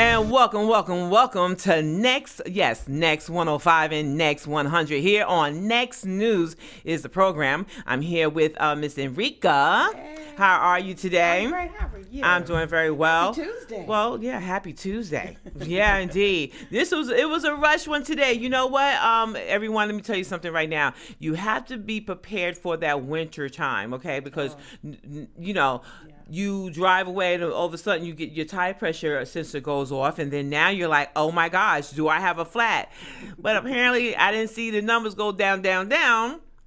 And welcome to Next 105 and Next 100 here on NxNews is the program. I'm here with Miss Enrika. Hey. How are you today? I'm great. How are you? I'm doing very well. Happy Tuesday. Well, yeah, happy Tuesday. Yeah, indeed. It was a rush one today. You know what? Everyone, let me tell you something right now. You have to be prepared for that winter time, okay? Because you drive away and all of a sudden you get your tire pressure sensor goes off, and then now you're like, oh my gosh, do I have a flat? But apparently I didn't see the numbers go down.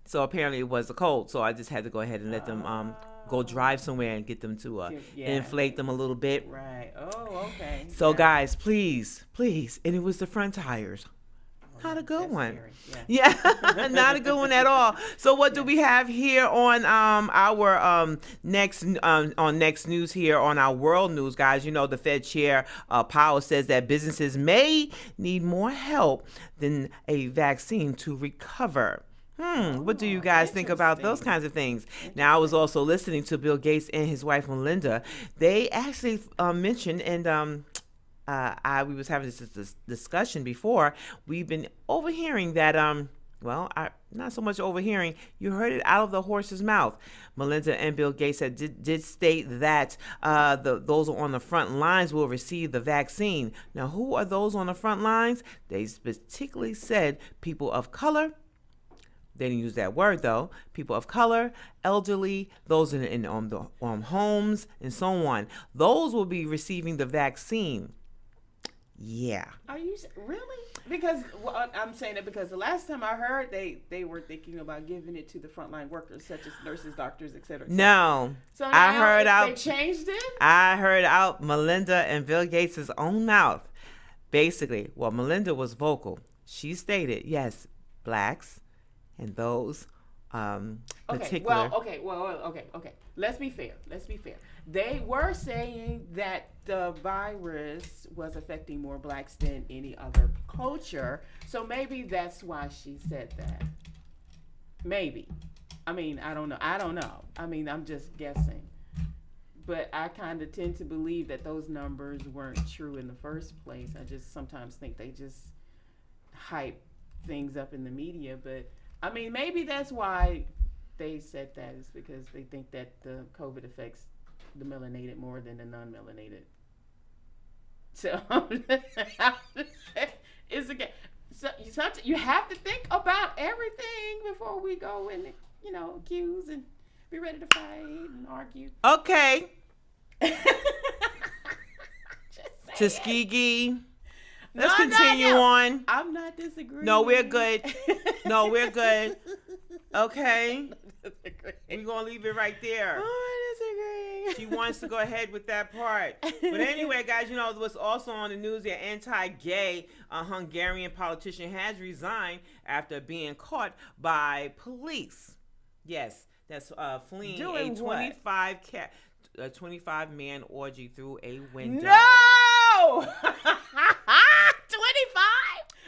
So apparently it was a cold. So I just had to go ahead and let them go drive somewhere and get them to inflate them a little bit. Right. Oh, okay. So guys, please, and it was the front tires. Not a good one. Yeah, not a good one at all. So what do we have here on our next NxNews here on our world news, guys? You know, the Fed Chair Powell says that businesses may need more help than a vaccine to recover. What do you guys think about those kinds of things? Now, I was also listening to Bill Gates and his wife Melinda. They actually mentioned, and we was having this discussion before. We've been overhearing that, not so much overhearing. You heard it out of the horse's mouth. Melinda and Bill Gates did state that those on the front lines will receive the vaccine. Now, who are those on the front lines? They particularly said people of color. They didn't use that word, though. People of color, elderly, those in homes, and so on. Those will be receiving the vaccine. Yeah. Are you really? Because I'm saying it because the last time I heard they were thinking about giving it to the frontline workers such as nurses, doctors, etc. No. So I heard they changed it? I heard out Melinda and Bill Gates' own mouth. Basically, Melinda was vocal. She stated, yes, blacks and those particular. Okay. Let's be fair. They were saying that the virus was affecting more blacks than any other culture. So maybe that's why she said that. Maybe. I mean, I don't know. I mean, I'm just guessing. But I kind of tend to believe that those numbers weren't true in the first place. I just sometimes think they just hype things up in the media. But, I mean, maybe that's why they said that, is because they think that the COVID affects the melanated more than the non-melanated. So it's okay. So you have to think about everything before we go and accuse and be ready to fight and argue. Okay. Tuskegee. Let's continue on. I'm not disagreeing. No, we're good. Okay. We're going to leave it right there. Oh, I disagree. She wants to go ahead with that part. But anyway, guys, what's also on the news, the anti-gay Hungarian politician has resigned after being caught by police. Yes, that's fleeing Doing a 25-man orgy through a window. No! 25?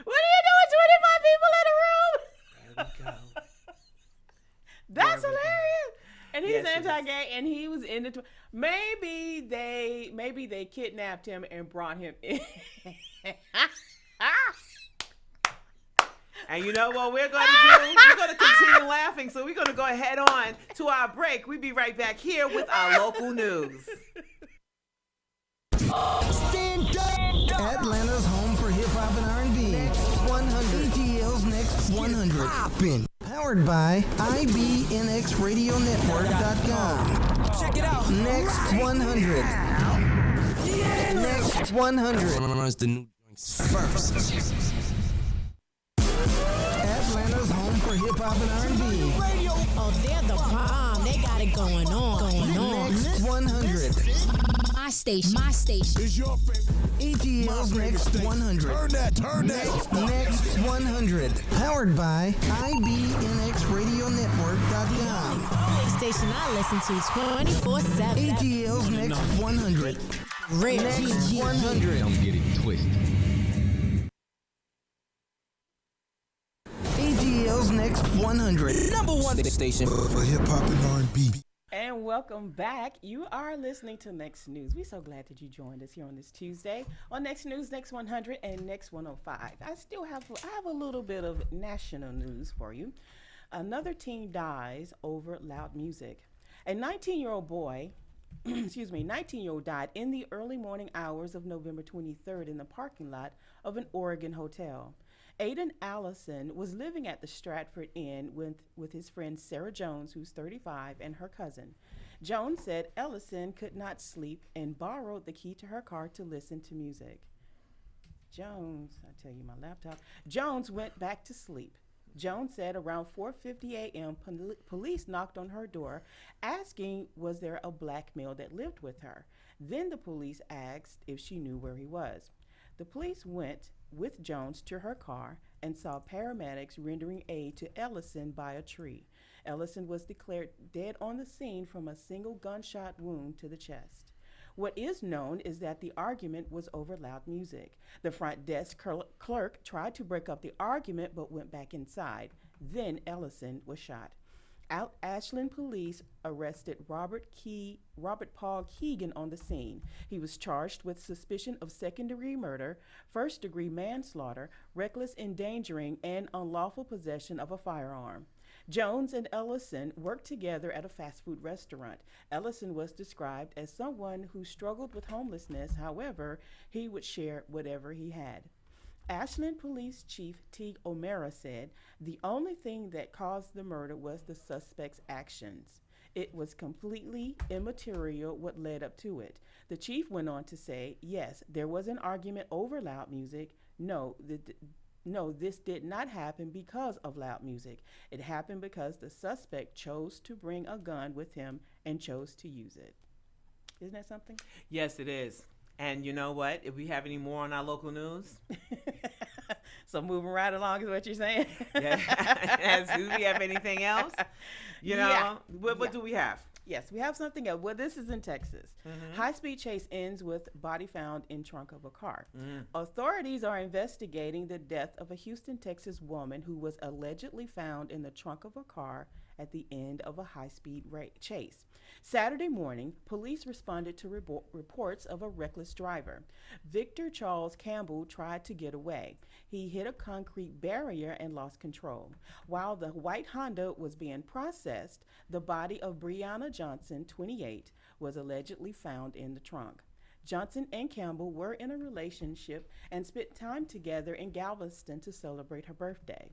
What are you doing? 25 people in a room? There we go. That's hilarious. And he's Yes, anti-gay, and he was in the. Maybe they kidnapped him and brought him in. And you know what we're going to do? We're going to continue laughing. So we're going to go ahead on to our break. We'll be right back here with our local news. Stand up! Atlanta's home for hip-hop and R&B. Next 100. ATL's Next 100. Poppin'. Powered by IBNXRadioNetwork.com. Check it out. Next 100. Next 100. The new first. Atlanta's home for hip-hop and R&B. Oh, they're the bomb. They got it going on. Next 100. My station. Is your favorite? ATL's Next 100. Turn that. Next 100. Powered by IBNXRadioNetwork.com. Only station I listen to 24/7. ATL's Next 100. Next 100. Don't get it twisted. ATL's Next 100. Number one station For hip hop and R&B. And welcome back. You are listening to Next News. We're so glad that you joined us here on this Tuesday on Next News, Next 100, and Next 105. I have a little bit of national news for you. Another teen dies over loud music. A 19-year-old boy, 19-year-old died in the early morning hours of November 23rd in the parking lot of an Oregon hotel. Aiden Allison was living at the Stratford Inn with his friend Sarah Jones, who's 35, and her cousin. Jones said Ellison could not sleep and borrowed the key to her car to listen to music. Jones went back to sleep. Jones said around 4:50 a.m., police knocked on her door asking was there a black male that lived with her. Then the police asked if she knew where he was. The police went with Jones to her car and saw paramedics rendering aid to Ellison by a tree. Ellison was declared dead on the scene from a single gunshot wound to the chest. What is known is that the argument was over loud music. The front desk clerk tried to break up the argument but went back inside. Then Ellison was shot. Ashland police arrested Robert Paul Keegan on the scene. He was charged with suspicion of second-degree murder, first-degree manslaughter, reckless endangering, and unlawful possession of a firearm. Jones and Ellison worked together at a fast food restaurant. Ellison was described as someone who struggled with homelessness. However, he would share whatever he had. Ashland Police Chief Teague O'Mara said the only thing that caused the murder was the suspect's actions. It was completely immaterial what led up to it. The chief went on to say, yes, there was an argument over loud music. No, this did not happen because of loud music. It happened because the suspect chose to bring a gun with him and chose to use it. Isn't that something? Yes, it is. And you know what? If we have any more on our local news. So moving right along is what you're saying? Yeah. Do we have anything else? What do we have? Yes, we have something else. Well, this is in Texas. High-speed chase ends with body found in trunk of a car. Authorities are investigating the death of a Houston, Texas woman who was allegedly found in the trunk of a car at the end of a high-speed chase. Saturday morning, police responded to reports of a reckless driver. Victor Charles Campbell tried to get away. He hit a concrete barrier and lost control. While the white Honda was being processed, the body of Breonna Johnson, 28, was allegedly found in the trunk. Johnson and Campbell were in a relationship and spent time together in Galveston to celebrate her birthday.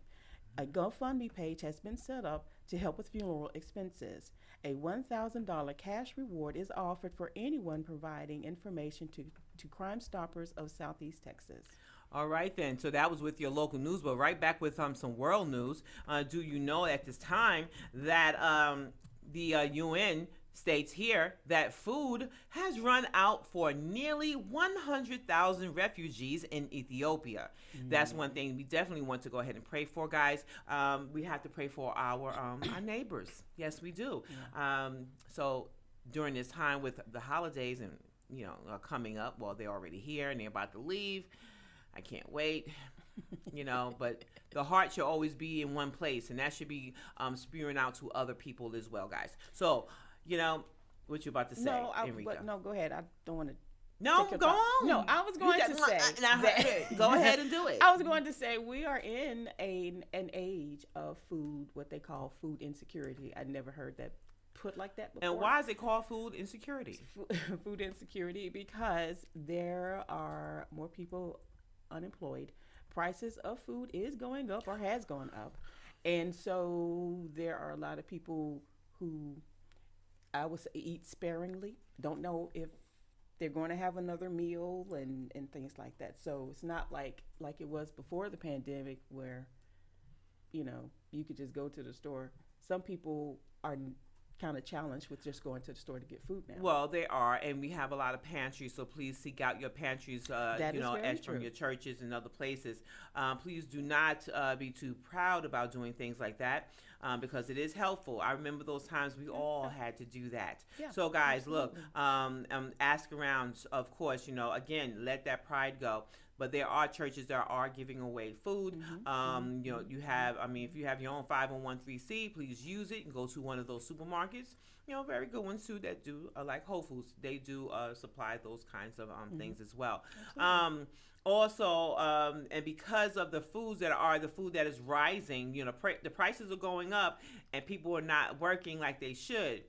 A GoFundMe page has been set up to help with funeral expenses. A $1,000 cash reward is offered for anyone providing information to Crime Stoppers of Southeast Texas. All right, then. So that was with your local news, but right back with some world news. Do you know at this time that the UN states here that food has run out for nearly 100,000 refugees in Ethiopia. That's one thing we definitely want to go ahead and pray for, guys. We have to pray for our neighbors. Yes, we do. So during this time with the holidays and coming up, well, they're already here and they're about to leave. I can't wait. But the heart should always be in one place, and that should be spewing out to other people as well, guys. So, what you about to say, Enrika? No, go ahead. I don't want to. No, go on. No, I was going to say. Go ahead and do it. I was going to say we are in an age of food, what they call food insecurity. I'd never heard that put like that before. And why is it called food insecurity? Food insecurity because there are more people unemployed. Prices of food is going up or has gone up. And so there are a lot of people who I would say eat sparingly, don't know if they're going to have another meal and things like that. So it's not like it was before the pandemic where, you could just go to the store. Some people are kind of challenged with just going to the store to get food now. Well, they are, and we have a lot of pantries, so please seek out your pantries, from your churches and other places. Please do not be too proud about doing things like that because it is helpful. I remember those times we all had to do that. Yeah, so, guys, absolutely. Look, ask around, of course, again, let that pride go. but there are churches that are giving away food. You know, you have, I mean, if you have your own 501c, please use it and go to one of those supermarkets. You know, very good ones too that do like Whole Foods. They do supply those kinds of things as well. Also, and because of the foods that are the food that is rising, you know, the prices are going up, and people are not working like they should.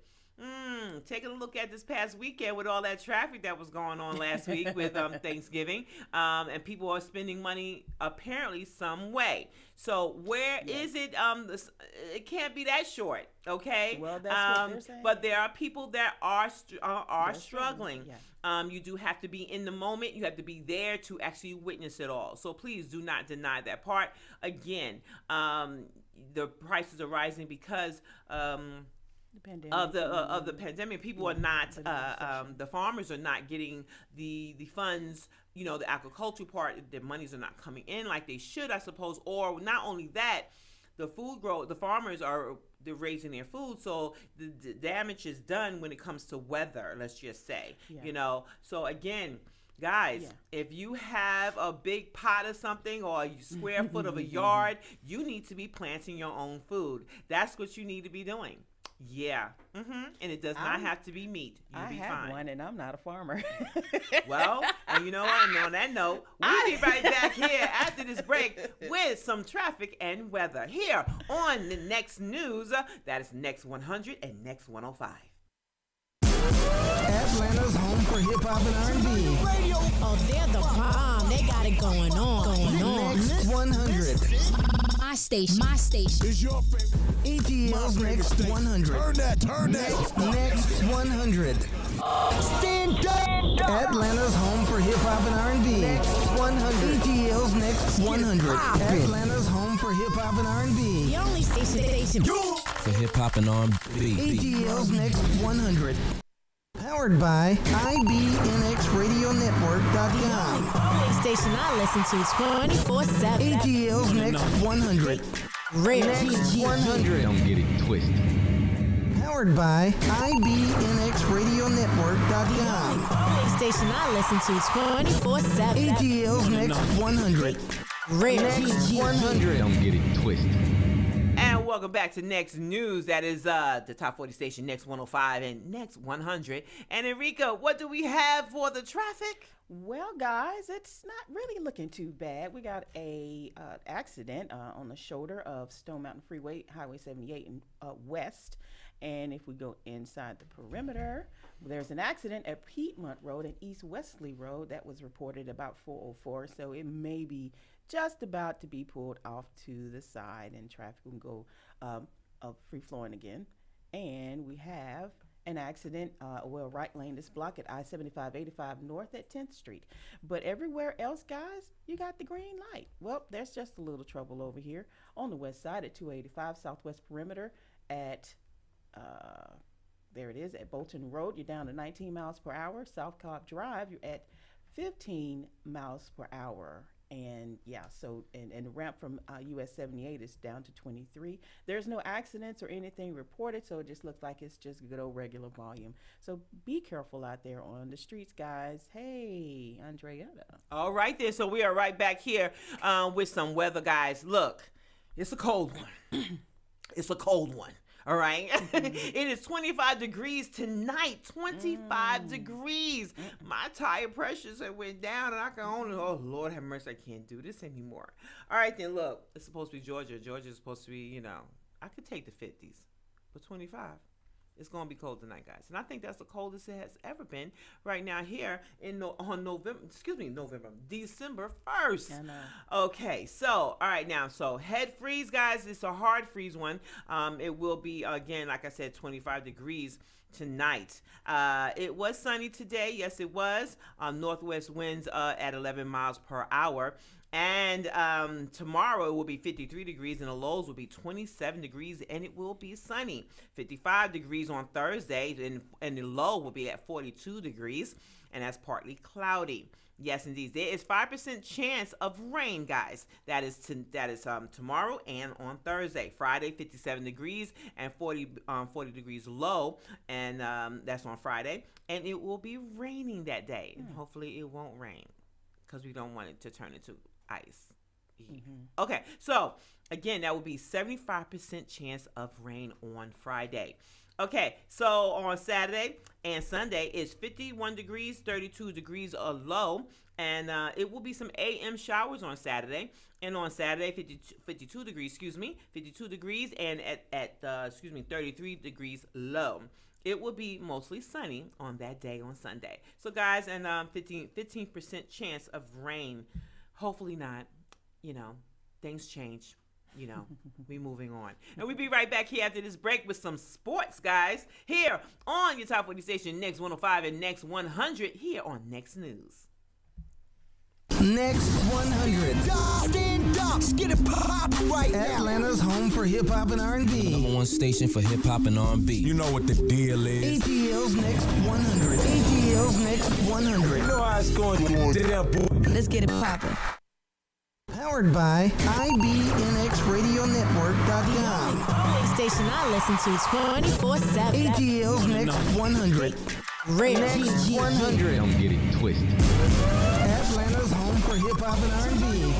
Taking a look at this past weekend with all that traffic that was going on last week with Thanksgiving, and people are spending money apparently some way. So where is it? It can't be that short, okay? Well, that's what they're saying. But there are people that are struggling. Yeah. You do have to be in the moment. You have to be there to actually witness it all. So please do not deny that part. Again, the prices are rising because of the pandemic. People are not the farmers are not getting the funds, you know, the agricultural part. The monies are not coming in like they should, I suppose. Or not only that, the farmers they're raising their food, so the damage is done when it comes to weather, let's just say. You know, so again, guys, if you have a big pot of something or a square foot of a yard, you need to be planting your own food. That's what you need to be doing. Yeah. And it does not have to be meat. You'll be fine. I have one, and I'm not a farmer. Well, and you know what? And on that note, we'll be right back here after this break with some traffic and weather here on the Next News. That is Next 100 and Next 105. Atlanta's home for hip hop and R&B. Oh, they're the bomb. They got it going on. Next 100. My station. Is your favorite. ATL's Next 100. Turn that. Next 100. Stand up. Atlanta's home for hip hop and R&B. Next 100. ATL's Next 100. Atlanta's home for hip hop and R&B. The only station. For hip hop and R&B. ATL's Next 100. Powered by IBNXRadioNetwork.com. Only station I listen to 24/7. ATL's Next 100. Next 100. Don't get it twisted. Powered by IBNXRadioNetwork.com. Only station I listen to 24/7. ATL's Next 100. Next 100. Don't get it twisted. And welcome back to Next News. That is the top 40 station, Next 105 and Next 100. And Enrika, what do we have for the traffic? Well, guys, it's not really looking too bad. We got a accident on the shoulder of Stone Mountain Freeway, Highway 78 and west. And if we go inside the perimeter, there's an accident at Piedmont Road and East Wesley Road that was reported about 4:04. So it may be just about to be pulled off to the side, and traffic can go free flowing again. And we have an accident, right lane is blocked at I-75/85 north at 10th Street. But everywhere else, guys, you got the green light. Well, there's just a little trouble over here on the west side at 285 Southwest Perimeter at, there it is, at Bolton Road. You're down to 19 miles per hour. South Cobb Drive, you're at 15 miles per hour. And and the ramp from US 78 is down to 23. There's no accidents or anything reported, so it just looks like it's just good old regular volume. So be careful out there on the streets, guys. Hey, Andretta. All right then, so we are right back here with some weather, guys. Look, it's a cold one. It's a cold one. All right. It is 25 degrees tonight. 25 degrees. My tire pressures have went down, and I can only, oh, Lord have mercy, I can't do this anymore. All right, then, look, it's supposed to be Georgia. Georgia's supposed to be, you know, I could take the 50s, but 25. It's going to be cold tonight, guys. And I think that's the coldest it has ever been right now here in December 1st. I know. Okay, so, all right, now, so head freeze, guys. It's a hard freeze one. It will be, again, like I said, 25 degrees tonight. It was sunny today. Yes, it was. Northwest winds at 11 miles per hour. And tomorrow it will be 53 degrees and the lows will be 27 degrees and it will be sunny. 55 degrees on Thursday and the low will be at 42 degrees and that's partly cloudy. Yes, indeed. There is 5% chance of rain, guys. That is tomorrow and on Thursday. Friday, 57 degrees and 40 degrees low, and that's on Friday. And it will be raining that day. And hopefully it won't rain. because we don't want it to turn into ice. Okay, so again, that would be 75% chance of rain on Friday. Okay, so on Saturday and Sunday, it's 51 degrees, 32 degrees a low, and it will be some AM showers on Saturday. And on Saturday, 52 degrees, 52 degrees, and at 33 degrees low. It will be mostly sunny on that day on Sunday. So guys, and 15% chance of rain. Hopefully not. Things change. We moving on. And we'll be right back here after this break with some sports, guys. Here on your Top 40 station, Next 105 and Next 100, here on NxNews. Next 100. Stand up. Get it pop right now. Atlanta's home for hip hop and R&B. Number one station for hip hop and R&B. You know what the deal is. ATL's Next 100. ATL's Next 100. You know how it's going down, boy. Let's get it poppin'. Powered by IBNXRadioNetwork.com. Station I listen to 24/7. ATL's Next 100. Next 100. Don't get it twisted. Atlanta's home for hip hop and R&B.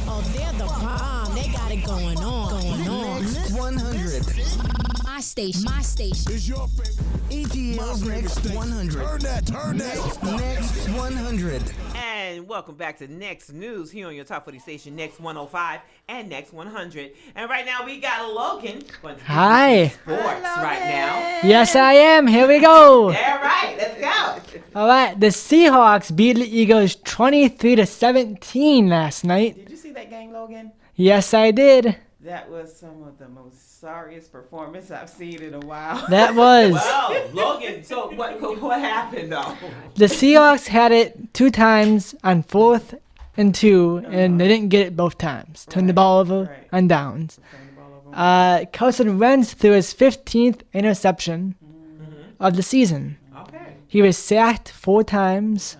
Oh, they're the bomb. They got it going on. Next 100. My station. My station. It's your favorite. ATL's Next 100. Turn that. Next 100. And welcome back to Next News here on your Top 40 station, Next 105 and Next 100. And right now we got Logan. Going to do Hi. Sports right now. Yes, I am. Here we go. Yeah, right. Let's go. All right. The Seahawks beat the Eagles 23-17 last night. Did you see that game, Logan? Yes, I did. That was some of the most sorriest performance I've seen in a while. That was. Well, Logan, so what happened, though? The Seahawks had it 2 times on 4th and 2, and they didn't get it both times. Turned the ball over on downs. Carson Wentz threw his 15th interception of the season. Okay. He was sacked 4 times.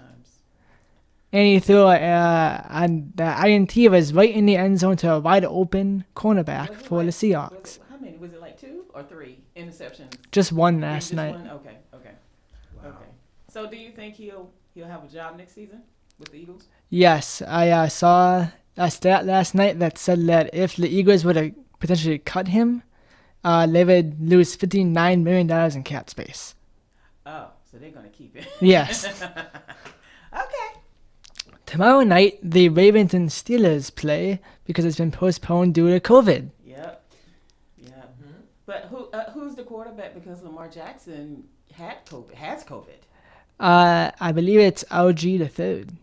And he threw on the INT was right in the end zone to a wide open cornerback for the Seahawks. How many? Was it like 2 or 3 interceptions? Just one last night. One? Okay. Okay. So do you think he'll have a job next season with the Eagles? Yes, I saw a stat last night that said that if the Eagles were to potentially cut him, they would lose $59 million in cap space. Oh, so they're going to keep it. Yes. Okay. Tomorrow night, the Ravens and Steelers play because it's been postponed due to COVID. Yep. But who's the quarterback? Because Lamar Jackson has COVID. I believe it's RG the third,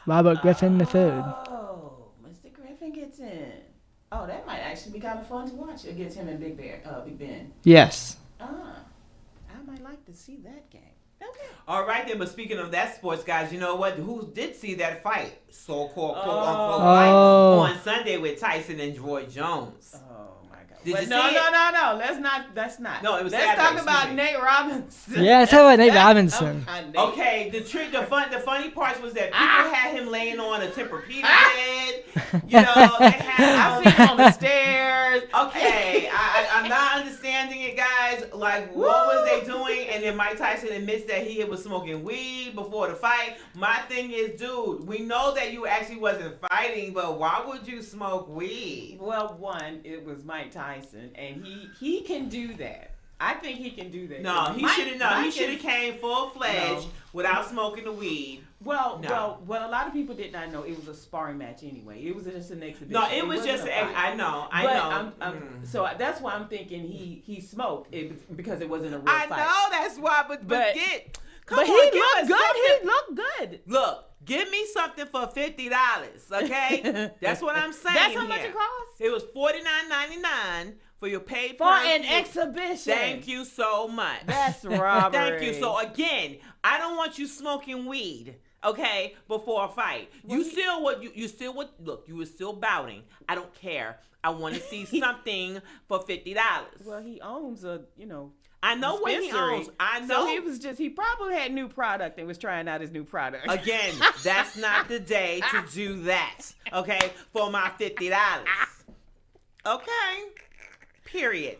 Robert Griffin the third. Oh, Mr. Griffin gets in. Oh, that might actually be kind of fun to watch against him and Big Ben. Yes. I might like to see that game. Okay. All right, then, but speaking of that sports, guys, you know what? Who did see that fight, so-called quote-unquote fight, on Sunday with Tyson and Roy Jones? Oh, my God. Did you see it? No. Let's not. No, it was Let's Saturday, talk about excuse me. Nate Robinson. Yeah, let's talk about Nate Robinson. Okay, the funny part was that people had him laying on a Tempur-Pedic bed. They had I've seen him on the stairs. Okay, I'm not understanding it, guys. Like, what was they doing? And then Mike Tyson admits that he was smoking weed before the fight. My thing is, dude, we know that you actually wasn't fighting, but why would you smoke weed? Well, one, it was Mike Tyson, and he can do that. I think he can do that. No, he should have. No, he should have came full fledged No. without smoking the weed. Well, a lot of people did not know it was a sparring match anyway. It was just an exhibition. No, it was just. I know. So that's why I'm thinking he smoked it because it wasn't a real fight. I know that's why, but he looked good. Look, give me something for $50, okay? That's what I'm saying. That's how much here. it costs? It was $49.99 for your paid For an exhibition. Thank you so much. That's robbery. Thank you. So again, I don't want you smoking weed, okay, before a fight. Well, You were still bouting. I don't care. I want to see something for $50. Well, he owns I know what he owns. I know. So he probably had new product and was trying out his new product. Again, that's not the day to do that, okay, for my $50. Okay? Period.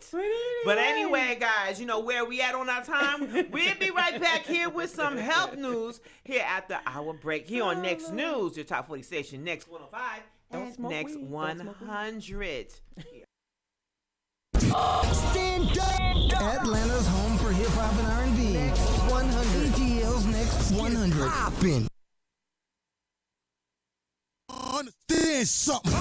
But anyway, guys, you know where we at on our time? We'll be right back here with some health news here after our break here on Next News, your top 40 station, Next 105 and Next 100. Stand up! Atlanta's home for hip hop and R&B. Next 100. ATL's Next 100. Poppin'. Understand something.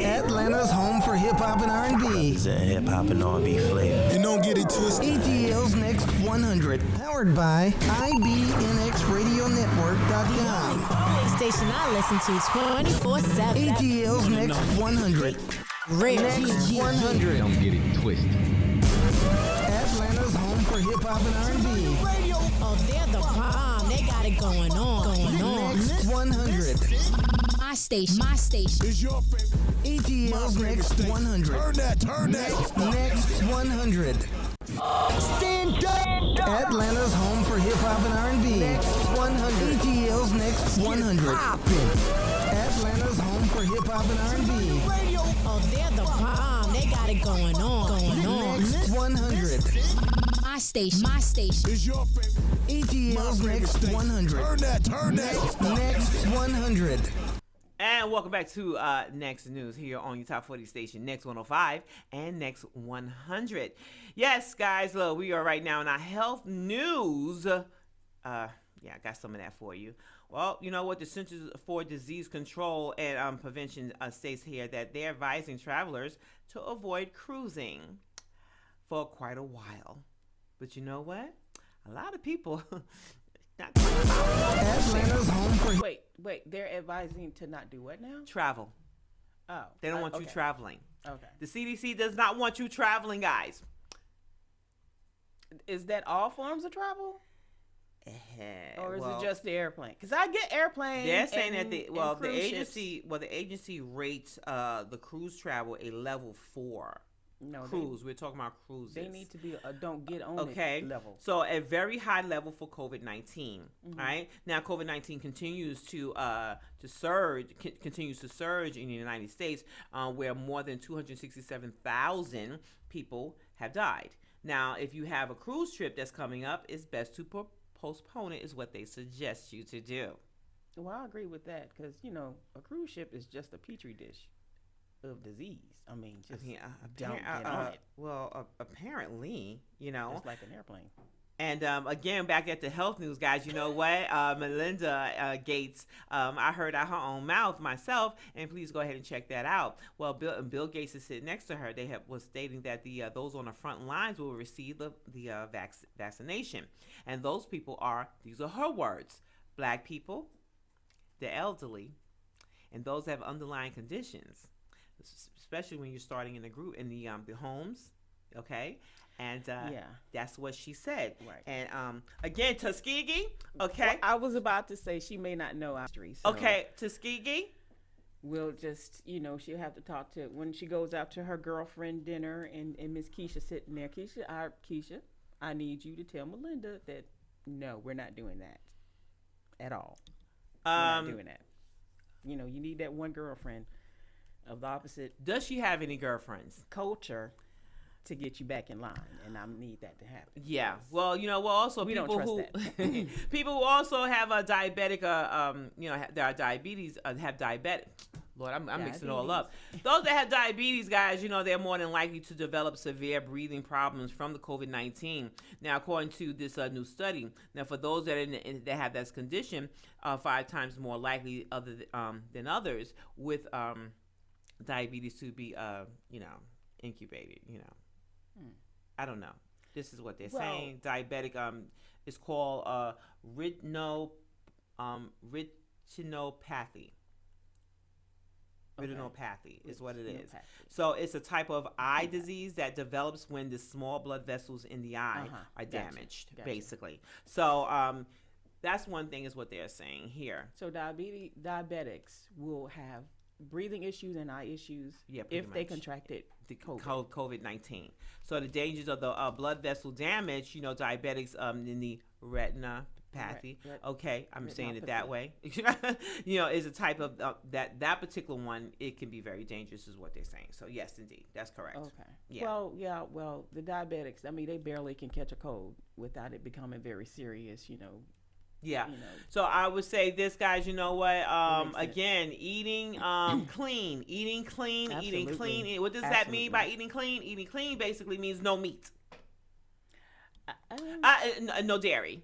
Atlanta's home for hip hop and R&B. It's a hip hop and R&B flavor. And don't get it twisted. ATL's Next 100. Powered by IBNXRadioNetwork.com. Only station I listen to 24/7. ATL's Next 100. Real Next G. 100. Don't get it twisted. Atlanta's home for hip hop and R&B. Oh, they're the bomb. They got it going on. Next 100. My station. My station. It's your favorite. ATL's My favorite Next station. 100. Turn that. Next 100. Stand up! Atlanta's home for hip hop and R&B. Next 100. ATL's Next 100. Poppin'. Atlanta's home for hip hop and R&B. Oh, they're the bomb. They got it going on. Next 100. My station. My station. It's your favorite. ATL's My favorite Next station. 100. Turn that. Next 100. And welcome back to Next News here on your top 40 station, Next 105 and Next 100. Yes, guys, look, we are right now in our health news. I got some of that for you. Well, you know what? The Centers for Disease Control and Prevention states here that they're advising travelers to avoid cruising for quite a while. But you know what? A lot of people... Atlanta's home for Wait. They're advising to not do what now? travel. Oh. They don't want you okay. traveling. Okay. The CDC does not want you traveling, guys. Is that all forms of travel? Or is Well, it just the airplane? Because I get airplane. they're saying that and the cruise agency rates the cruise travel a level 4 No, cruise. We're talking about cruises. They need to be a don't get on Okay, it level. so a very high level for COVID-19. All right, now COVID-19 continues to surge, continues to surge in the United States, where more than 267,000 people have died. Now, if you have a cruise trip that's coming up, it's best to postpone it. Is what they suggest you to do. Well, I agree with that because a cruise ship is just a petri dish of disease. I mean, just don't get on it. Well, apparently, Just like an airplane. And again, back at the health news, guys, you know what? Melinda Gates, I heard out her own mouth myself, and please go ahead and check that out. Well, Bill Gates is sitting next to her. They was stating that those on the front lines will receive the vaccination. And those people these are her words, Black people, the elderly, and those that have underlying conditions, especially when you're starting in the group, in the homes, okay? And that's what she said. Right. And again, Tuskegee, okay? Well, I was about to say she may not know our history. So okay, Tuskegee. We'll just, she'll have to talk to, when she goes out to her girlfriend dinner and Miss Keisha sitting there. Keisha, I need you to tell Melinda that, no, we're not doing that at all. We're not doing that. You need that one girlfriend of the opposite. Does she have any girlfriends? Culture to get you back in line, and I need that to happen. Yeah. Well, also we people don't trust who that. people who also have a diabetic, their diabetes, have diabetic. Lord, I'm mixing it all up. Those that have diabetes, guys, they're more than likely to develop severe breathing problems from the COVID-19. Now, according to this new study, now for those that have this condition, 5 times more likely than others with diabetes to be, incubated. I don't know. This is what they're saying. Diabetic is called retinopathy. Retinopathy is what it is. So it's a type of eye disease that develops when the small blood vessels in the eye are damaged, basically. So that's one thing is what they're saying here. So diabetics will have breathing issues and eye issues if they contracted the COVID-19. So the dangers of the blood vessel damage, diabetics in the retina, retinopathy. Right. Okay, I'm saying it that Retinopathy. way. Is a type of that particular one. It can be very dangerous, is what they're saying. So yes, indeed, that's correct. Okay. Yeah. Well, the diabetics, I mean, they barely can catch a cold without it becoming very serious, Yeah. you know. So I would say this, guys. You know what? makes sense. Again, eating clean, eating clean, eating Absolutely. clean. What does that mean by eating clean? Eating clean basically means no meat, no dairy.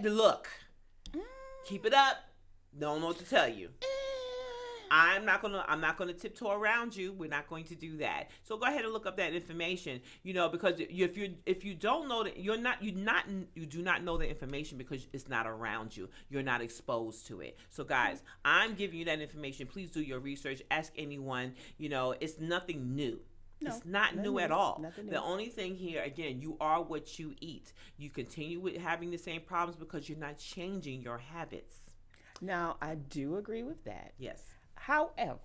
Look, keep it up. Don't know what to tell you. I'm not gonna tiptoe around you. We're not going to do that. So go ahead and look up that information. Because if you don't know that, you do not know the information because it's not around you. You're not exposed to it. So guys, I'm giving you that information. Please do your research. Ask anyone. It's nothing new. No, it's not new at new. all. Nothing new. The only thing here, again, you are what you eat. You continue with having the same problems because you're not changing your habits. Now, I do agree with that. Yes. However,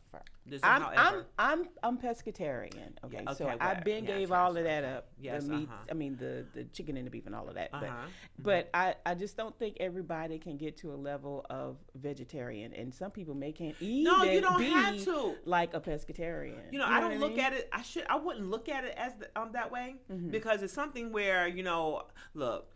There's a however. I'm pescatarian. Okay, Yeah, so okay, I've been yeah, gave sure, all sure. of that up. Yes, the meat, uh-huh. I mean the chicken and the beef and all of that. Uh-huh. But I just don't think everybody can get to a level of vegetarian, and some people can't even No, you don't be have to. like a pescatarian. I don't look at it. I wouldn't look at it as that way because it's something where look.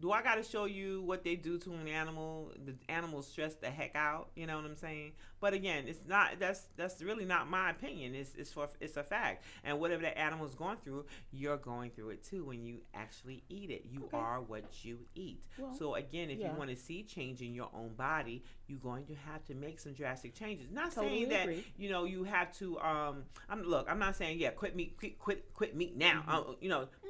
Do I got to show you what they do to an animal? The animal stress the heck out. You know what I'm saying? But again, it's not. That's really not my opinion. It's a fact. And whatever that animal's going through, you're going through it too when you actually eat it. You are what you eat. Well, so again, if you want to see change in your own body, you're going to have to make some drastic changes. Not saying that you have to. I'm not saying quit meat now.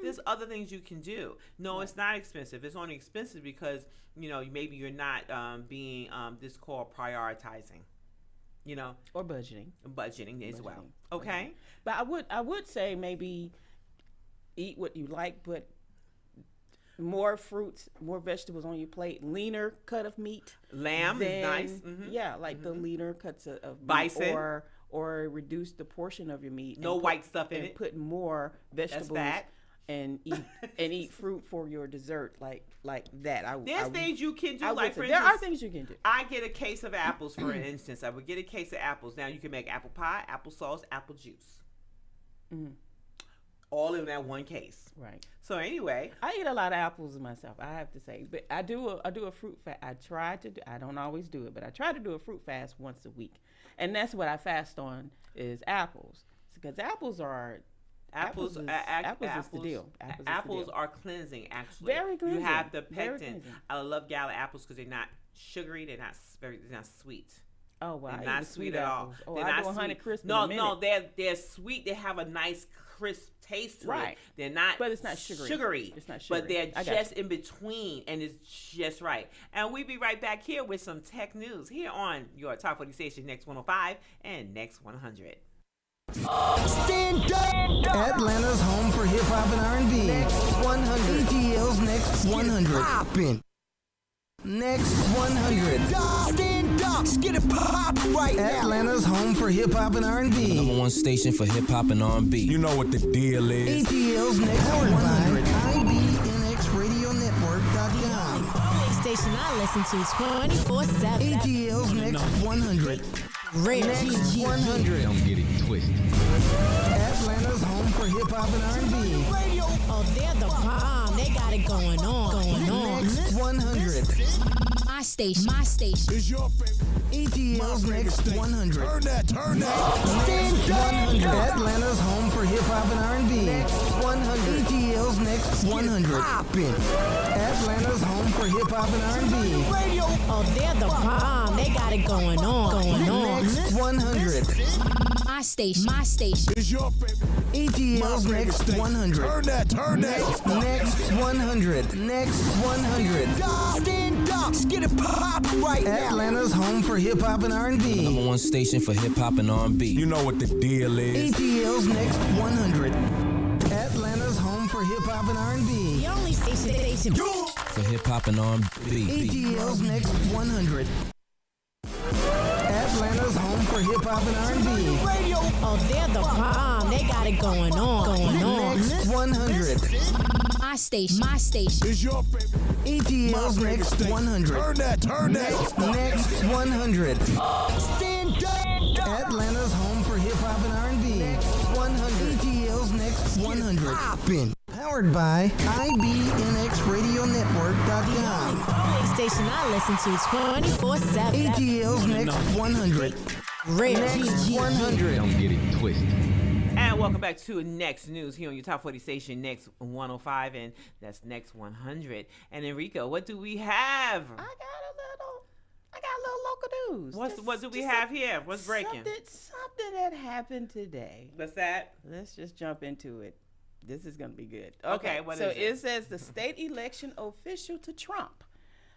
There's other things you can do. No, it's not expensive. It's only expensive because maybe you're not being this called prioritizing. Or budgeting as well. Okay. But I would say maybe eat what you like, but more fruits, more vegetables on your plate, leaner cut of meat. Lamb is nice. Mm-hmm. Yeah, like the leaner cuts of bison. Meat, or reduce the portion of your meat. No white stuff in it. And put more vegetables. That's that. And eat fruit for your dessert like that. There's things you can do. Like for instance, there are things you can do. I get a case of apples, for instance. I would get a case of apples. Now you can make apple pie, applesauce, apple juice, all in that one case. Right. So anyway, I eat a lot of apples myself, I have to say. But I do a fruit fast. I don't always do it, but I try to do a fruit fast once a week, and that's what I fast on is apples, because apples is the deal. Apples are cleansing, actually. Very cleansing. You have the pectin. I love gala apples because they're not sugary. They're not sweet. Oh wow, they're not sweet at all. Oh, they're not not Honey sweet. Crisp. No, they're sweet. They have a nice crisp taste to it. They're not, but it's not sugary. It's not sugary. But they're just in between, and it's just right. And we'll be right back here with some tech news here on your Top 40 station, Next 105 and Next 100. Stand up! Atlanta's home for hip hop and R&B. Next 100. ATL's Next 100. Poppin'. Next 100. Stand up! Get it pop right now. Atlanta's home for hip hop and R&B. Number one station for hip hop and R&B. You know what the deal is. ATL's Next 100. IBNXRadioNetwork.com. Only station I listen to 24/7. ATL's Next 100. Real Next 100. Don't get it twisted. Atlanta's home for hip hop and R&B. Oh, they're the bomb. They got it going on. Next 100. My station. It's your favorite. ATL's Next 100. Turn that. Next 100. Atlanta's home for hip hop and R&B. Next 100. ATL's Next 100. Poppin'. Atlanta's home for hip hop and R&B. Oh, they're the bomb. They got it going on. Next 100. My station. It's your favorite. ATL's Next 100. Turn that. Next 100. Next 100. Stand up! Get it pop right now. Atlanta's home for hip hop and R&B. Number one station for hip hop and R&B. You know what the deal is. ATL's Next 100. Atlanta's home for hip hop and R&B. The only station. For hip hop and R&B. ATL's Next 100. Atlanta's home for hip hop and R&B. Oh, they're the bomb. They got it going on. Next 100. My station. It's your favorite. ATL's My favorite Next station. 100. Turn that. Next 100. Stand up. Atlanta's home for hip hop and R&B. Next 100. ATL's Next 100. Poppin'. Powered by IBNXRadioNetwork.com. Only station I listen to 24/7. ATL's Next 100. Next 100. Don't get it twisted. And welcome back to Next News here on your top 40 station, Next 105, and that's Next 100. And Enrika, what do we have? I got a little local news. What do we have here? What's breaking? Something that happened today. What's that? Let's just jump into it. This is going to be good. Okay, what so is it? It says the state election official to Trump,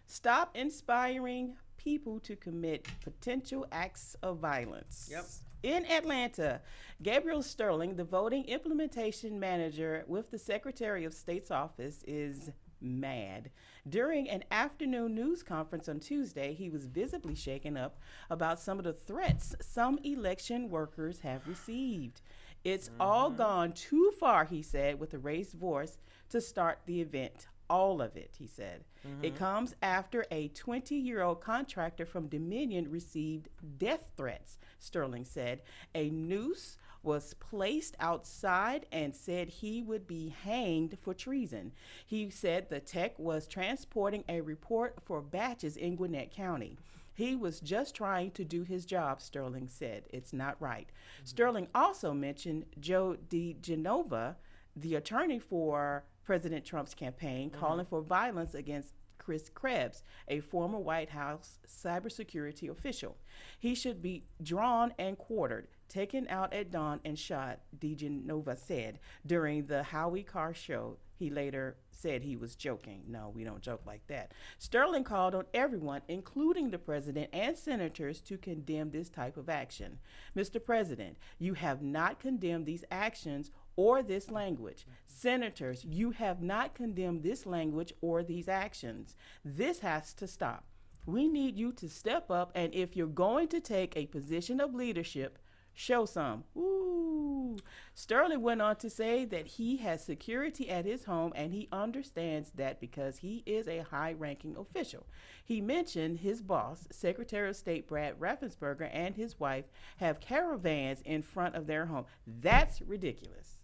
stop inspiring people to commit potential acts of violence. Yep. In Atlanta, Gabriel Sterling, the voting implementation manager with the Secretary of State's office, is mad. During an afternoon news conference on Tuesday, he was visibly shaken up about some of the threats some election workers have received. It's all gone too far, he said, with a raised voice, to start the event. All of it, he said. It comes after a 20-year-old contractor from Dominion received death threats, Sterling said. A noose was placed outside and said he would be hanged for treason. He said the tech was transporting a report for batches in Gwinnett County. He was just trying to do his job, Sterling said. It's not right. Sterling also mentioned Joe DeGenova, the attorney for President Trump's campaign, calling for violence against Chris Krebs, a former White House cybersecurity official. He should be drawn and quartered, taken out at dawn and shot, DeGenova said during the Howie Carr show. He later said he was joking. No, we don't joke like that. Sterling called on everyone, including the president and senators, to condemn this type of action. Mr. President, you have not condemned these actions or this language. Senators, you have not condemned this language or these actions. This has to stop. We need you to step up, and if you're going to take a position of leadership, show some. Ooh. Sterling went on to say that he has security at his home, and he understands that because he is a high-ranking official. He mentioned his boss, Secretary of State Brad Raffensperger, and his wife have caravans in front of their home. That's ridiculous.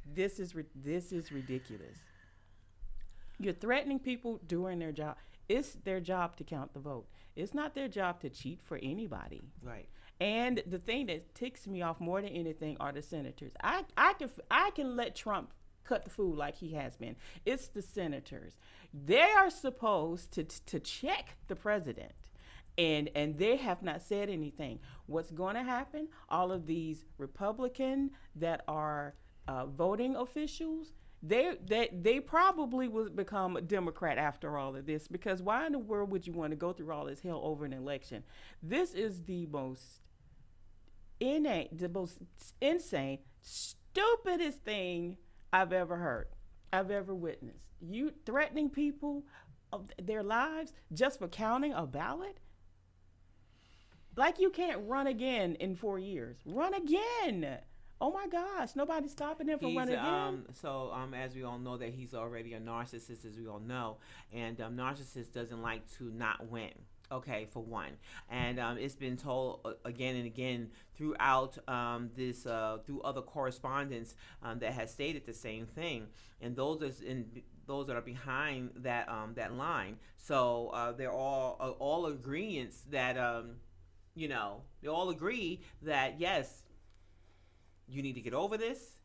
This is ridiculous. You're threatening people doing their job. It's their job to count the vote. It's not their job to cheat for anybody. Right. And the thing that ticks me off more than anything are the senators. I can let Trump cut the food like he has been. It's the senators. They are supposed to check the president. And they have not said anything. What's going to happen? All of these Republican that are voting officials, they probably will become a Democrat after all of this, because why in the world would you want to go through all this hell over an election? This is the most insane, stupidest thing I've ever heard, I've ever witnessed. You threatening people of their lives just for counting a ballot? Like you can't run again in 4 years. Run again. Oh my gosh, nobody's stopping him from running again. As we all know, that he's already a narcissist, as we all know, and narcissist doesn't like to not win. Okay, for one, and it's been told again and again throughout through other correspondence that has stated the same thing, and those that are behind that that line. So they're all agreements that they all agree that yes, you need to get over this.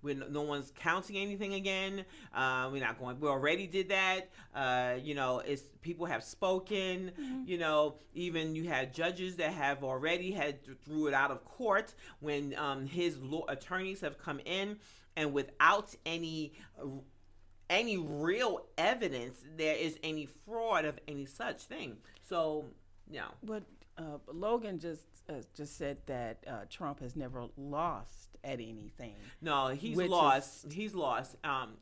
No one's counting anything again. We're not going. We already did that. It's people have spoken. Mm-hmm. Even you had judges that have already threw it out of court when his attorneys have come in, and without any real evidence there is any fraud of any such thing. So no. But Logan just said that Trump has never lost at anything. No, he's lost. He's lost.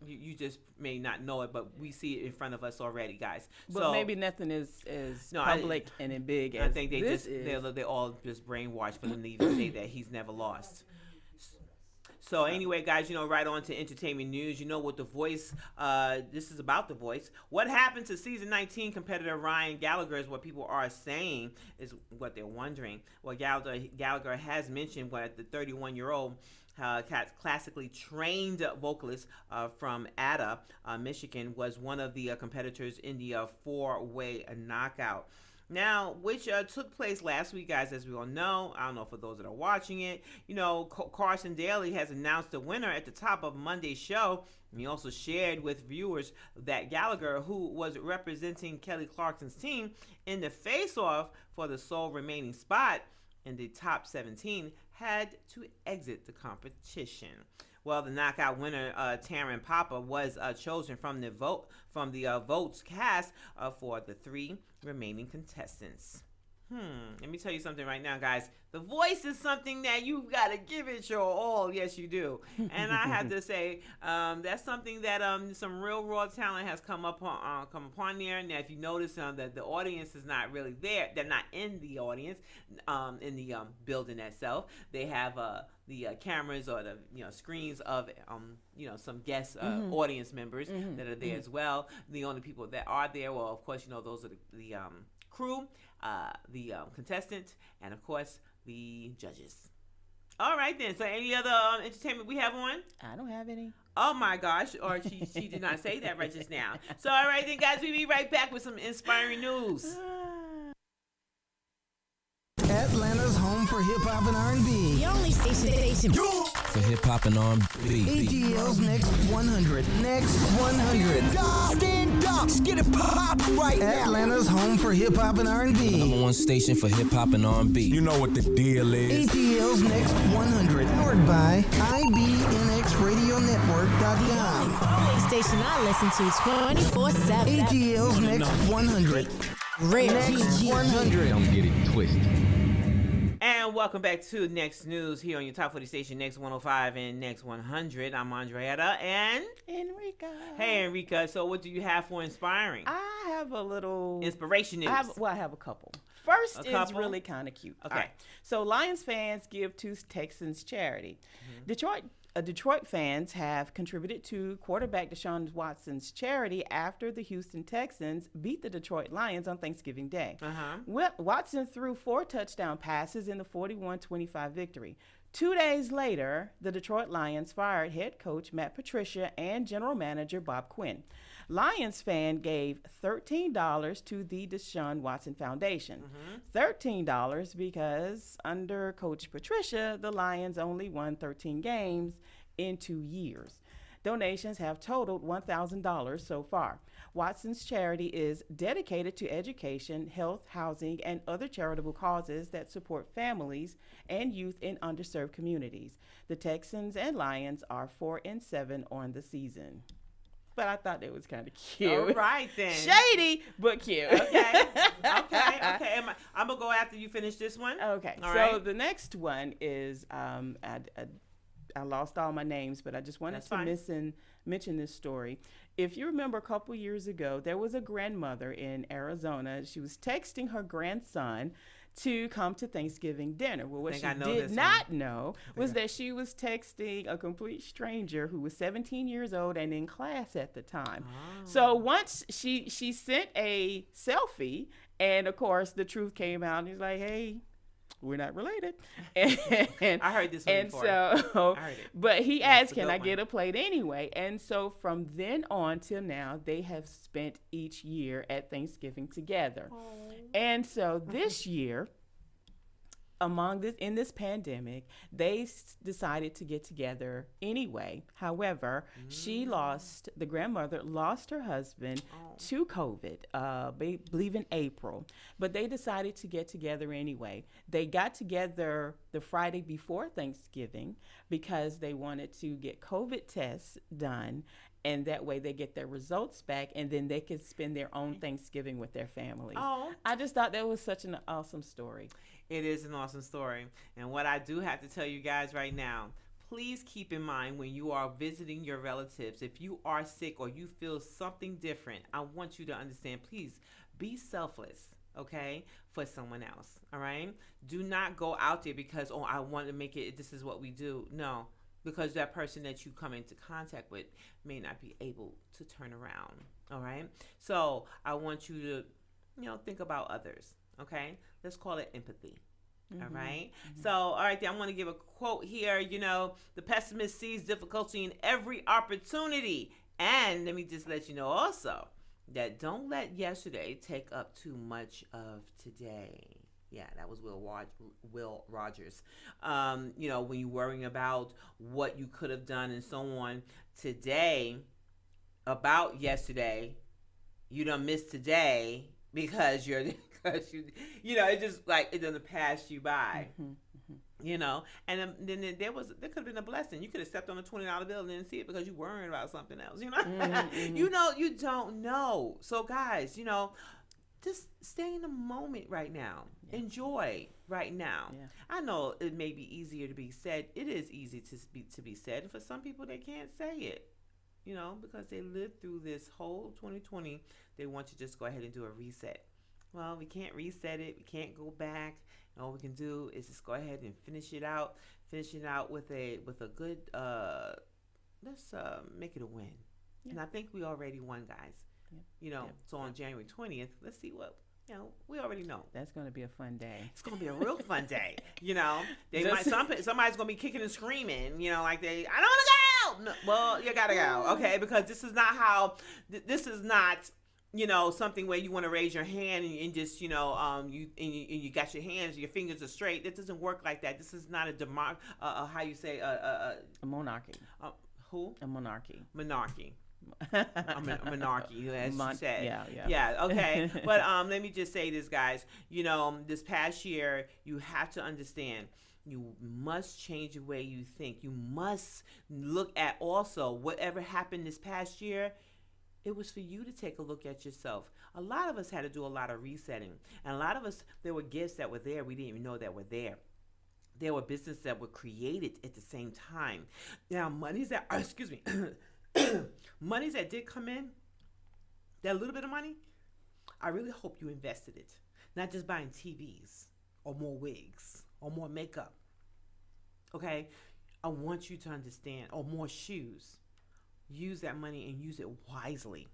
You just may not know it, but we see it in front of us already, guys. But maybe nothing is public and in big as I think they're all just brainwashed for them to even say that he's never lost. So anyway, guys, right on to entertainment news. What The Voice, this is about The Voice. What happened to season 19 competitor Ryan Gallagher is what people are saying, is what they're wondering. Well, Gallagher has mentioned what the 31-year-old classically trained vocalist from Ada, Michigan, was one of the competitors in the four-way knockout. Now, which took place last week, guys, as we all know. I don't know for those that are watching it. Carson Daly has announced the winner at the top of Monday's show. And he also shared with viewers that Gallagher, who was representing Kelly Clarkson's team in the face-off for the sole remaining spot in the top 17, had to exit the competition. Well, the knockout winner, Taryn Papa, was chosen from the votes cast for the three remaining contestants. Let me tell you something right now, guys. The Voice is something that you've got to give it your all. Yes, you do. And I have to say, that's something that some real raw talent has come upon there. Now, if you notice that the audience is not really there, they're not in the audience, in the building itself. They have the cameras or the screens of some guest audience members that are there as well. The only people that are there, well, of course, those are the crew, the contestant, and of course the judges. All right then. So any other entertainment we have on? I don't have any. Oh my gosh! Or she did not say that right just now. So all right then, guys, we'll be right back with some inspiring news. Atlanta's home for hip hop and R&B. The only station. For hip hop and R&B. ATL's Next 100. Next 100. Stand up, get it pop right now. Atlanta's home for hip hop and R&B. Number one station for hip hop and R&B. You know what the deal is. ATL's Next 100. Powered by IBNXRadioNetwork.com. Only station I listen to 24/7. ATL's Next 100. Real Next 100. Don't get it twisted. And welcome back to Next News here on your Top 40 station, Next 105 and Next 100. I'm Andretta and Enrika. Hey, Enrika. So what do you have for inspiring? I have a little Inspiration news. I have a couple. First A is couple? really kind of cute. Okay. All right. So Lions fans give to Texans charity. Detroit fans have contributed to quarterback Deshaun Watson's charity after the Houston Texans beat the Detroit Lions on Thanksgiving Day. Watson threw 4 touchdown passes in the 41-25 victory. 2 days later, the Detroit Lions fired head coach Matt Patricia and general manager Bob Quinn. Lions fan gave $13 to the Deshaun Watson Foundation. $13 because under Coach Patricia, the Lions only won 13 games in 2 years. Donations have totaled $1,000 so far. Watson's charity is dedicated to education, health, housing, and other charitable causes that support families and youth in underserved communities. The Texans and Lions are 4-7 on the season. But I thought that was kind of cute. All right, then. Shady, but cute. Okay. I'm going to go after you finish this one. Okay. All so right. the next one is, I lost all my names, but I just wanted That's to fine. mention this story. If you remember a couple years ago, there was a grandmother in Arizona. She was texting her grandson to come to Thanksgiving dinner. Well, what she did not know was that she was texting a complete stranger who was 17 years old and in class at the time. So once she sent a selfie, and of course the truth came out, and he's like, hey, we're not related. And I heard this one and before. So, I heard it. but he That's asked, a can good I one. get a plate anyway? And so from then on till now, they have spent each year at Thanksgiving together. And so this year, in this pandemic, they decided to get together anyway. However, the grandmother lost her husband to COVID, believe in April, but they decided to get together anyway. They got together the Friday before Thanksgiving because they wanted to get COVID tests done, and that way they get their results back, and then they could spend their own Thanksgiving with their families. I just thought that was such an awesome story. It is an awesome story. And what I do have to tell you guys right now, please keep in mind when you are visiting your relatives, if you are sick or you feel something different, I want you to understand, please be selfless, okay, for someone else, all right? Do not go out there because, I want to make it, this is what we do. No. because that person that you come into contact with may not be able to turn around. All right. So I want you to, think about others. Okay. Let's call it empathy. All right. So, all right, then I'm going to give a quote here. The pessimist sees difficulty in every opportunity. And let me just let you know also that don't let yesterday take up too much of today. Yeah, that was Will Rogers. When you're worrying about what you could have done and so on today about yesterday, you done missed today because it just like it doesn't pass you by. And then there could have been a blessing. You could have stepped on a $20 bill and didn't see it because you worried about something else. You don't know. So guys, just stay in the moment right now. Yeah. Enjoy right now. Yeah. I know it may be easier to be said. It is easy to be said. For some people, they can't say it, because they lived through this whole 2020. They want you to just go ahead and do a reset. Well, we can't reset it. We can't go back. And all we can do is just go ahead and finish it out. Finish it out with a good. Let's make it a win. Yeah. And I think we already won, guys. So on January 20th, let's see what, we already know. That's going to be a fun day. It's going to be a real fun day. Somebody's going to be kicking and screaming, I don't want to go. No, well, you got to go. Okay. Because this is not, something where you want to raise your hand and just, you got your hands, your fingers are straight. It doesn't work like that. This is not a monarchy. Who? A monarchy. Monarchy. Monarchy, as she said. Yeah. Okay. But let me just say this, guys. This past year, you have to understand. You must change the way you think. You must look at also whatever happened this past year. It was for you to take a look at yourself. A lot of us had to do a lot of resetting, and a lot of us, there were gifts that were there we didn't even know that were there. There were businesses that were created at the same time. Now, monies that monies that did come in, that little bit of money, I really hope you invested it. Not just buying TVs or more wigs or more makeup. Okay? I want you to understand, or more shoes. Use that money and use it wisely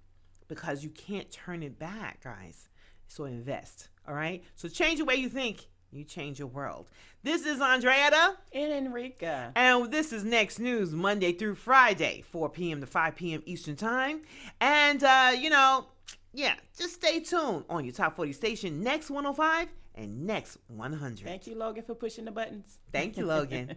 because you can't turn it back, guys. So invest. All right? So change the way you think. You change your world. This is Andretta and Enrika. And this is Next News, Monday through Friday, 4 p.m. to 5 p.m. Eastern Time. And, just stay tuned on your Top 40 station, Next 105 and Next 100. Thank you, Logan, for pushing the buttons. Thank you, Logan.